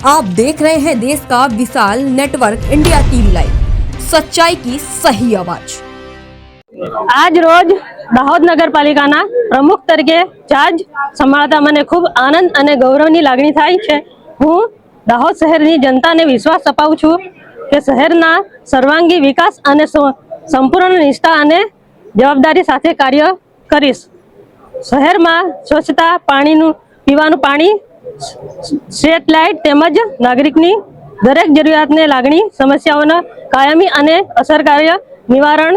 आप देख रहे हैं देश का विशाल नेटवर्क इंडिया टीवी लाइव, सच्चाई की सही आवाज। આજ રોજ દાહોદ નગરપાલિકાના પ્રમુખ તરીકે ચાર્જ સંભાળતા મને ખૂબ આનંદ અને ગૌરવની લાગણી થાય છે। હું દાહોદ શહેરની જનતાને વિશ્વાસ અપાવું છું કે શહેરના સર્વાંગી વિકાસ અને સંપૂર્ણ નિષ્ઠા અને જવાબદારી સાથે કાર્ય કરીશ। શહેરમાં સ્વચ્છતા, પીવાનું પાણી, સ્ટ્રીટ લાઇટ તેમજ નાગરિકની દરેક જરૂરિયાતને લાગણી સમસ્યાઓના કાયમી અને અસરકારક નિવારણ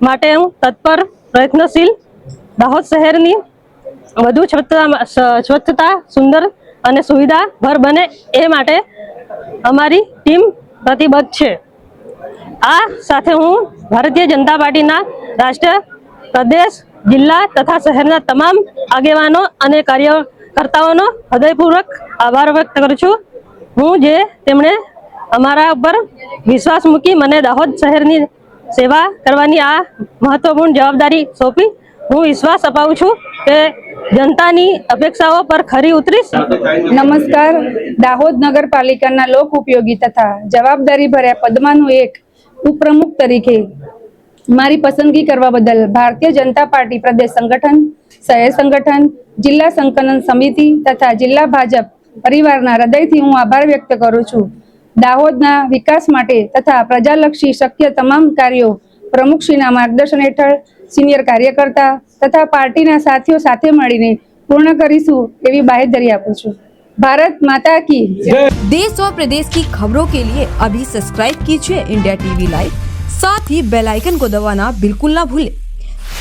માટે હું તત્પર પ્રયત્નશીલ। દાહોદ શહેરની વધુ સ્વચ્છતા, સુંદર અને સુવિધાભર બને એ માટે અમારી ટીમ પ્રતિબદ્ધ છે। આ સાથે હું ભારતીય જનતા પાર્ટીના રાષ્ટ્ર, પ્રદેશ, જિલ્લા તથા શહેરના તમામ આગેવાનો અને કાર્યકર્તાઓનો હૃદયપૂર્વક આભાર વ્યક્ત કરું છું। હું જે તેમણે અમારા ઉપર વિશ્વાસ મૂકી મને દાહોદ શહેરની સેવા કરવાની આ મહત્વપૂર્ણ જવાબદારી સોંપી, હું વિશ્વાસ અપાવું છું કે જનતાની અપેક્ષાઓ પર ખરી ઉતરીશ। નમસ્કાર। દાહોદ નગરપાલિકાના લોક ઉપયોગી તથા જવાબદારી ભર્યા પદમાંનું એક ઉપપ્રમુખ તરીકે મારી પસંદગી કરવા બદલ ભારતીય જનતા પાર્ટી પ્રદેશ સંગઠન, શહેર સંગઠન, જિલ્લા સંકલન સમિતિ તથા જિલ્લા ભાજપ પરિવારના હૃદયથી હું આભાર વ્યક્ત કરું છું। દાહોદના વિકાસ માટે તથા પ્રજાલક્ષી શક્ય તમામ કાર્યો પ્રમુખશ્રીના માર્ગદર્શન હેઠળ સિનિયર કાર્યકર્તા તથા પાર્ટીના સાથીઓ સાથે મળીને પૂર્ણ કરીશું એવી બાહેધરી આપું છું। भारत माता की जय। देश और प्रदेश की खबरों के लिए अभी सब्सक्राइब कीजिए इंडिया टीवी लाइव, साथ ही बेल आइकन को दबाना बिल्कुल ना भूलें,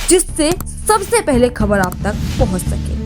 जिससे सबसे पहले खबर आप तक पहुंच सके।